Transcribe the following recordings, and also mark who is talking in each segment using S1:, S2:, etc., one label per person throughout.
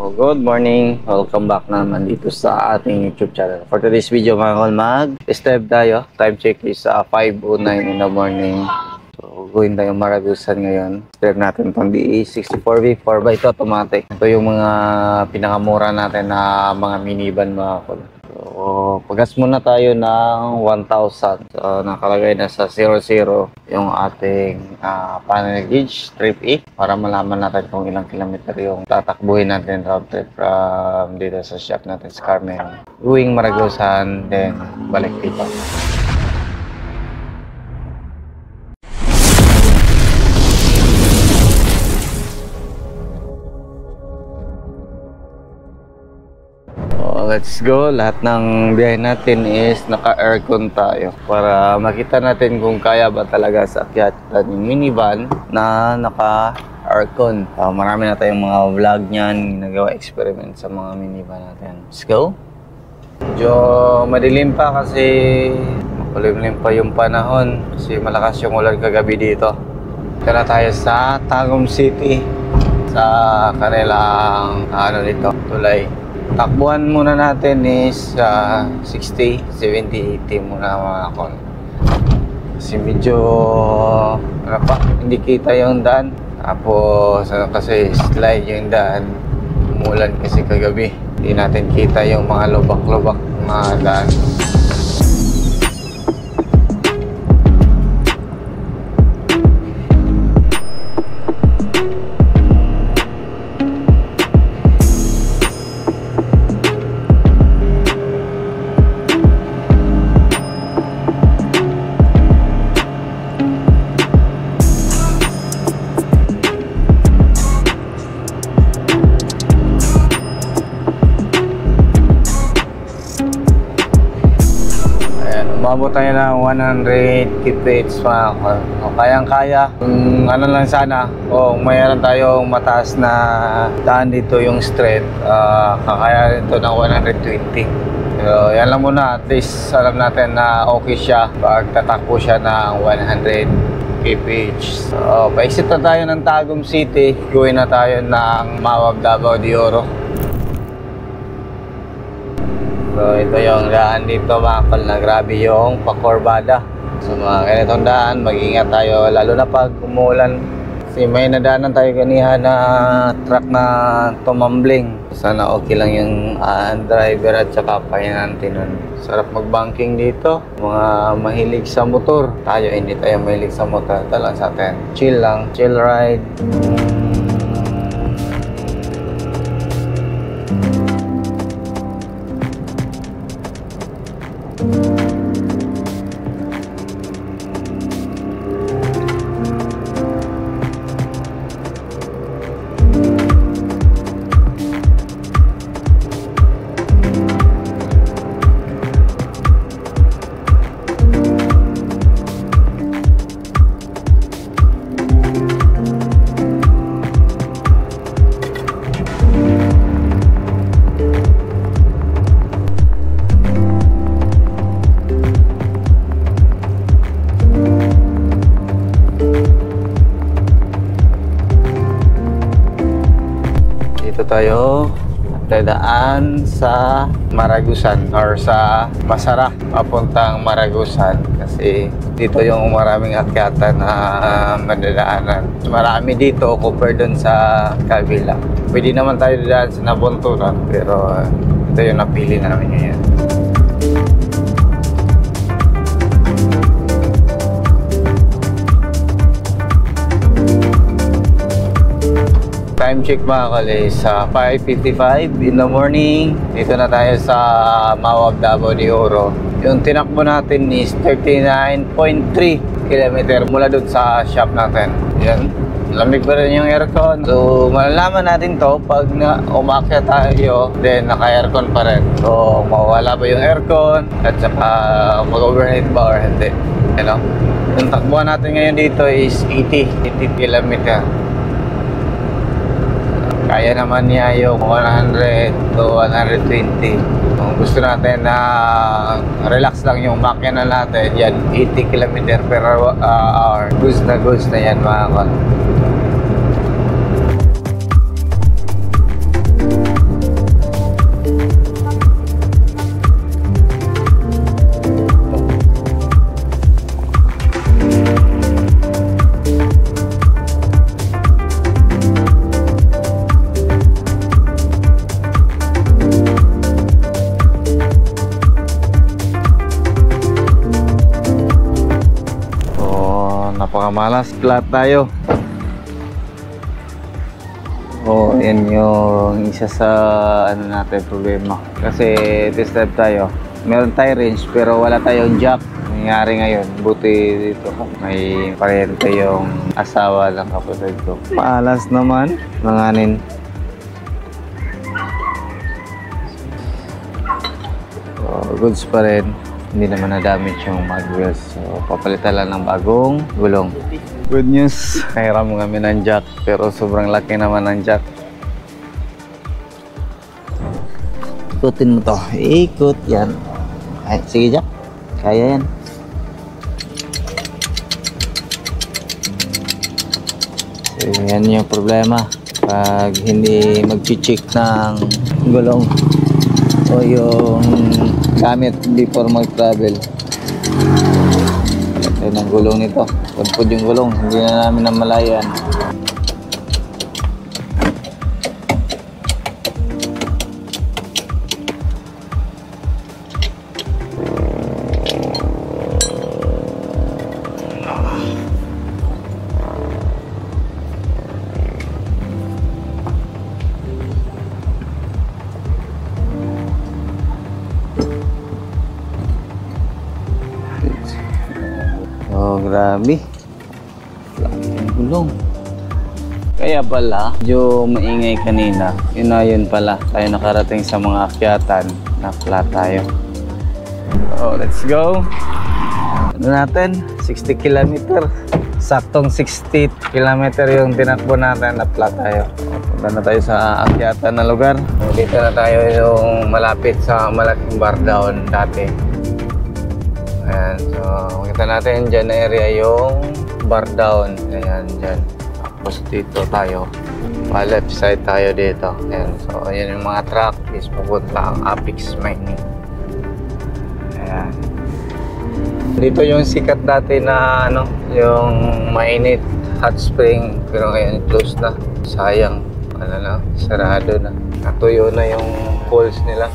S1: So, good morning. Welcome back naman dito sa ating YouTube channel. For today's video mga kol, mag-step tayo. Time check is 5:09 in the morning. So, going tayo Maragusan ngayon. Step natin itong DE64V 4x2 automatic. Ito yung mga pinakamura natin na mga minivan mga kol. So, pagas muna tayo ng 1,000. So, nakalagay na sa 00 yung ating panel gauge, trip E, para malaman natin kung ilang kilometer yung tatakbuhin natin round trip from dito sa shop natin sa Carmen. Going Maragusan, then balik dito. Let's go. Lahat ng biyahe natin is naka-aircon tayo para makita natin kung kaya ba talaga sa akyatan yung minivan na naka-aircon. Marami na tayong mga vlog niyan, nagawa experiment sa mga minivan natin. Let's go. Medyo madilim pa kasi makulimlim pa yung panahon kasi malakas yung ulan kagabi dito. Ito na tayo sa Tagum City sa kanilang dito, tulay. Takbuhan muna natin is 60, 70, 80 muna mga kon. Kasi medyo hindi kita yung daan. Tapos kasi slide yung daan. Umulan kasi kagabi. Hindi natin kita yung mga lubak-lubak na daan. Umabot tayo ng 100 kph mga kol. Kayang-kaya. Kung ano lang sana, kung mayroon tayong mataas na daan dito yung straight, kakaya rin ito ng 120. Pero yan lang muna, at least alam natin na okay siya pag tatakbo siya ng 100 kph. So, pa-exit na tayo ng Tagum City. Gawin na tayo ng Mawab Davao de Oro. So ito yung daan dito mga kol, na grabe yung pakurbada. So mga ganitong daan, mag-ingat tayo lalo na pag umulan. Kasi may nadaanan tayo ganihan na truck na tumambling. Sana okay lang yung driver at saka pahinante nun. Sarap mag-banking dito. Mga mahilig sa motor. Tayo hindi tayo mahilig sa motor. Ito lang sa atin. Chill lang, chill ride. Dito tayo dadaan sa Maragusan or sa Masara papuntang Maragusan kasi dito yung maraming akyatan na madadaanan. Marami dito compared dun sa kabila. Pwede naman tayo dadaan sa Nabunturan pero ito yung napili namin ngayon. Time check mga kol is 5:55 in the morning. Dito na tayo sa Mawab Davao de Oro. Yung tinakbo natin is 39.3 km mula doon sa shop natin. Yan. Lamig pa rin yung aircon. So malalaman natin to pag umakyat tayo, then naka-aircon pa rin. So mawawala ba yung aircon at saka mag-overheat ba or hindi. You know? Yung takbuhan natin ngayon dito is 80 km. Kaya naman niya yung 100 to 120. Kung gusto natin na relax lang yung makina natin, yan 80 km per hour. Goods na yan mga kol. napakamalas. Flat tayo. Oh, yan yung isa sa ano natin problema. Kasi test drive tayo. Meron tayo range pero wala tayong jack. Nangyari ngayon, buti dito may parente yung asawa ng kapatid ko. Paalas naman, nanganin. So, goods pa rin. Hindi naman na-damage yung mag wheels. So, papalitan lang ng bagong gulong. Good news, kairam kami ng jack pero sobrang laki naman ng jack. Ikutin mo to, ikut yan. Ay, sige jack, kaya yan. So, yan yung problema pag hindi mag-check ng gulong o yung gamit before mag-travel. Ito ng gulong nito. Pagpod yung gulong, hindi na namin namalayan. Oh, grabe. Laking gulong. Kaya pala, medyo maingay kanina. Yun na yun pala. Tayo nakarating sa mga akyatan. Na-flat tayo. Oh, let's go. Ano natin? 60 km. Saktong 60 km yung tinakbo natin. Na-flat tayo. Punta na tayo sa akyatan na lugar. Dito na tayo yung malapit sa malaking bar down dati. Ayan, so makita natin dyan na area yung bar down. Ayan, dyan. Tapos dito tayo. Left side tayo dito. Ayan, so ayan yung mga truck is papunta ang Apex Mining. Ayan. Dito yung sikat dati na ano, yung mainit hot spring. Pero ngayon close na. Sayang. Ano na, sarado na. Natuyo na yung poles nila.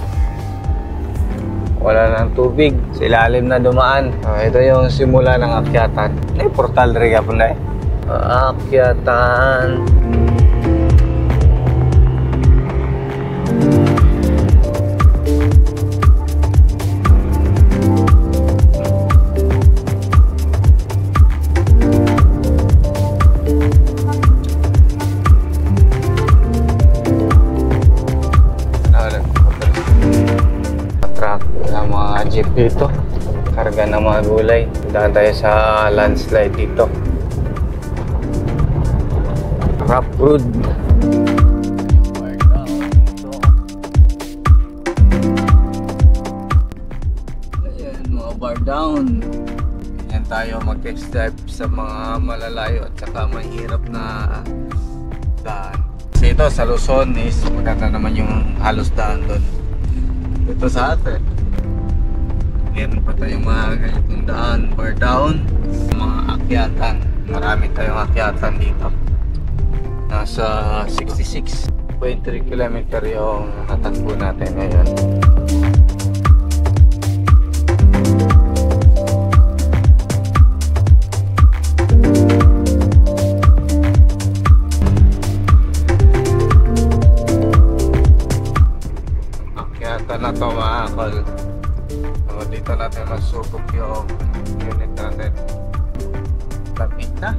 S1: Wala ng tubig. Sa ilalim na dumaan. Ito yung simula ng akyatan. May portal rin ka po na eh. Akyatan. Jeep dito, karga ng mga gulay. Daan tayo sa landslide dito. Rough road. Ayan, mga bar down. Ayan tayo mag-test drive sa mga malalayo at saka mahirap na daan. Kasi ito sa Luzon is maganda naman yung halos daan doon. Ito sa atin meron pa tayong mga ganitong daan, bar down, mga akyatan. Marami tayong akyatan dito. Nasa 66.3 km yung natakbo natin ngayon. Akyatan na ito mga kol. So, dito natin masubok yung unit natin. Lapit na.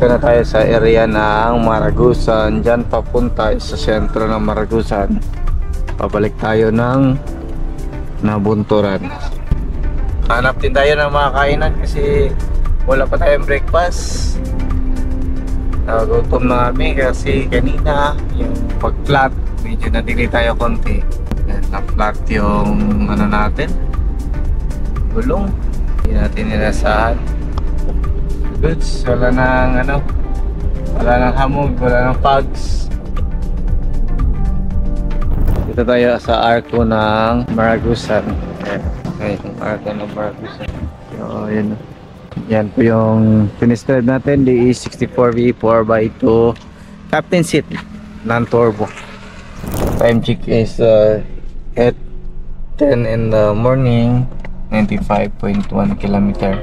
S1: Dito na tayo sa area ng Maragusan. Diyan papunta sa sentro ng Maragusan. Pabalik tayo ng Nabunturan. Hanap din tayo ng mga kainan kasi wala pa tayong breakfast. Gutom na kami kasi kanina yung pag-flat medyo nadili tayo konti. Na-flat yung ano natin, gulong. Hindi natin nilasahan. Goods, wala nang ano, wala nang hamog, wala nang pugs. Dito tayo sa arko ng Maragusan. Okay, yung arko ng Maragusan. So, yun. Yan po yung finish drive natin, DE64V 4x2 Captain Seat non-turbo. Time check is at 10 in the morning, 95.1 kilometer.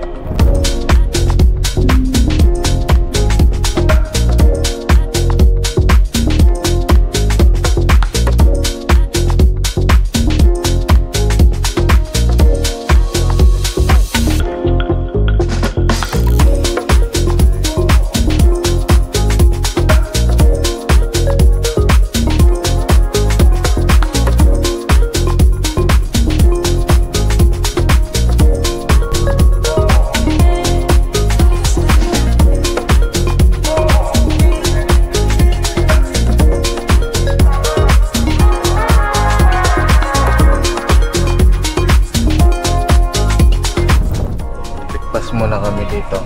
S1: Muna kami dito.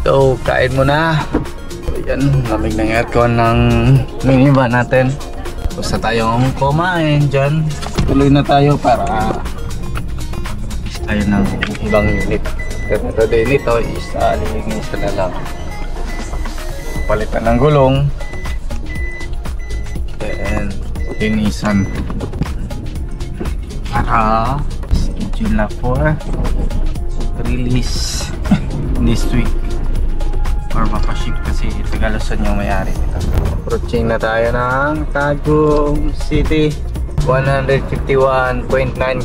S1: So, kain muna. So, yan, lamig ng aircon ng minivan natin. Basta tayong kumain dyan. Tuloy na tayo para tayo ng ibang unit. Kasi today nito is lilinisan na lang. Palitan ng gulong. And linisan. Para schedule na for release this week or mapaship kasi Tagalusan yung may-ari nito. Approaching na tayo ng Tagum City. 151.9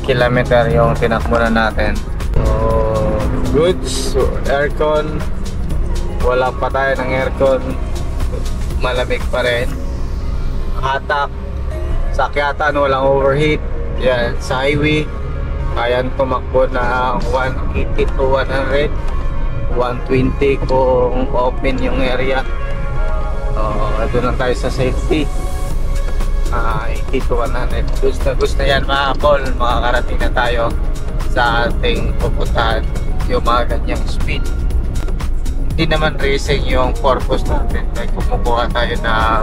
S1: km yung tinakbo na natin. So, goods, so, aircon, wala pa tayo ng aircon, malamig pa rin. Hatak, sakyatan, walang overheat. Yan, sa highway kayan tumakbo na 180 to 100, 120 kung open yung area. Doon lang tayo sa safety. 80 to 100. Gusto yan mga call, makakarating na tayo sa ating pupuntahan yung mga ganyang speed. Hindi naman racing yung purpose natin. Like kumukuha tayo ng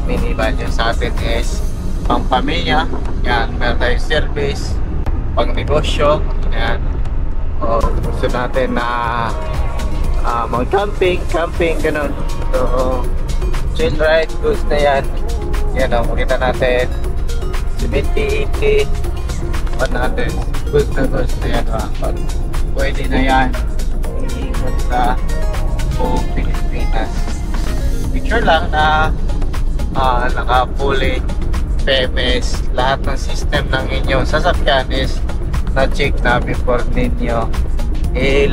S1: minivan, yung sa atin is pang pamilya. Yan, meron tayong service, pang negosyo. Yan. Gusto natin na mag camping, ganun. So, chill ride, goods na yan. Yan o, makita natin 70, 80, 100. Goods na yan. Pwede na yan iikot sa buong Pilipinas. Picture lang na naka-fully PMS. Lahat ng system ng inyong sasakyan is na-check na before ninyo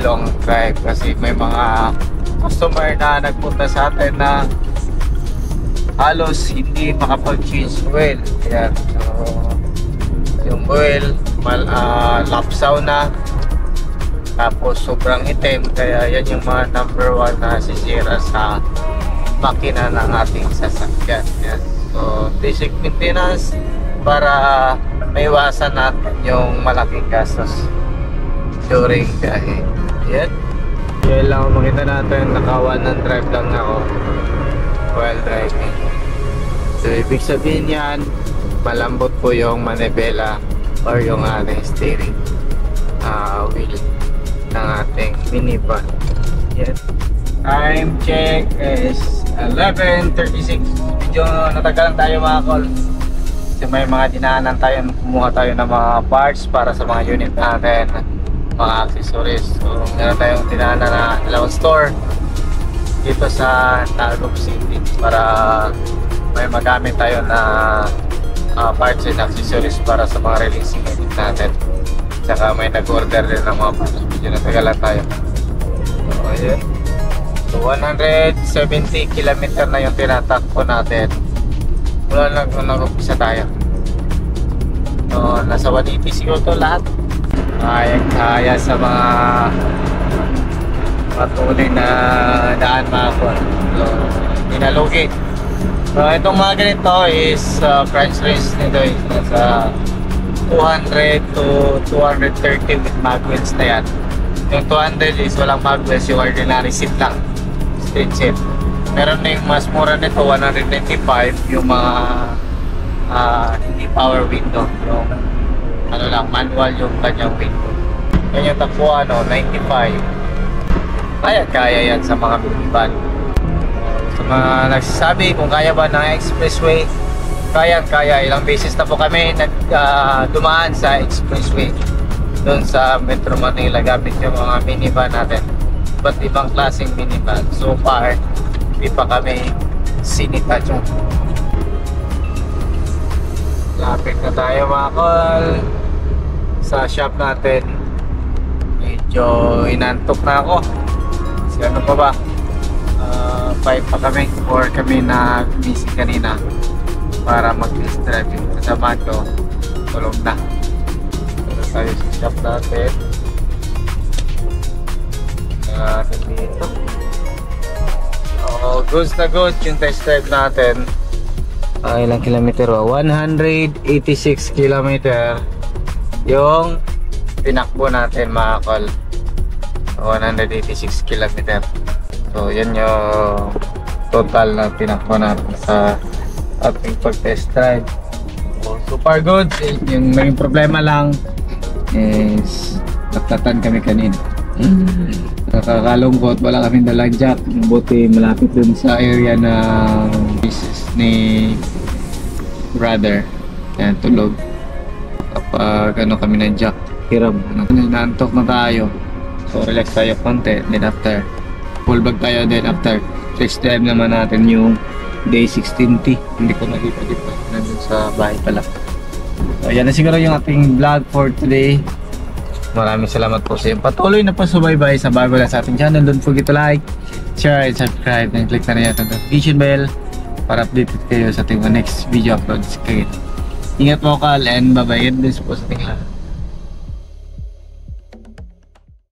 S1: long drive. Kasi may mga customer na nagpunta sa atin na halos hindi makapag-change oil. Ayan. So, yung oil lapsaw na, tapos sobrang itim, kaya yan yung mga number 1 na sisira sa makina ng ating sasakyan. Yan. So, basic maintenance para maiwasan natin yung malaking gastos during biyahe. Yan. Yan lang makita natin, naka 1 drive lang ako while driving. So, ibig sabihin yan, malambot po yung manibela or yung ating steering wheel ng ating minivan. Yan. Time check is 11:36. Medyo natagalan tayo mga call. Kasi may mga dinaanan tayo, kumuha tayo ng mga parts para sa mga unit natin, mga accessories. So, meron tayong dinaanan na dalawang store dito sa Tagum City para may magamit tayo na parts and accessories para sa mga releasing unit natin. Tsaka may nag-order din ng mga parts. Medyo natagalan tayo. So, ayan. So 170 kilometer na yung tinatakbo natin. Wala nag-umpisa tayo. So nasa 180 siguro to lahat. Kaya sa mga patuloy na daan mga kon. So dinalugi. So itong mga ganito is price range nito is nasa 200 to 230 with mag wheels na yan. Yung 200 is walang mag wheels, yung ordinary seat lang, street seat. Meron na yung mas mura nito, 195, yung mga hindi power window, yung ano lang, manual yung kanyang window. Yan yung takbo 95. Kaya yan sa mga minivan. Sa mga nagsasabi kung kaya ba ng expressway, kaya. Ilang beses na po kami dumaan sa expressway doon sa Metro Manila gamit yung mga minivan natin. Ba't ibang klaseng minivan. So far, hindi pa kami sinita dyan. Lapit na tayo mga kol sa shop natin. Medyo inantok na ako. Kasi ano pa ba? 5 pa kami. 4 kami na busy kanina para mag-test drive. Yung kasama ko tulog na. Pero tayo sa shop natin. Dito. Goods na goods yung test drive natin. Ilang kilometer ba? 186 kilometer yung tinakbo natin mga kol. 186 kilometer. So yan yung total na tinakbo natin sa ating pag-test drive. So far good. Yung may problema lang is natlatan kami kanina. Nakakalungkot, wala kaming dalang jack. Buti malapit dun sa area na business ni brother. Yan, tulog. Kapag ano kami ng jack, hirap. Naantok na tayo. So relax tayo konti. Then after, full bag tayo. Then after, test drive naman natin yung day 16T. Hindi ko nakita dito. Nandun sa bahay pala. So yan na siguro yung ating vlog for today. Maraming salamat po sa inyo. Patuloy na po subaybay sa bago lang sa ating channel. Don't forget to like, share, and subscribe. And click na rin yung notification bell para updated kayo sa ating next video uploads. Ingat po kal and bye-bye. God bless po sa ating lahat.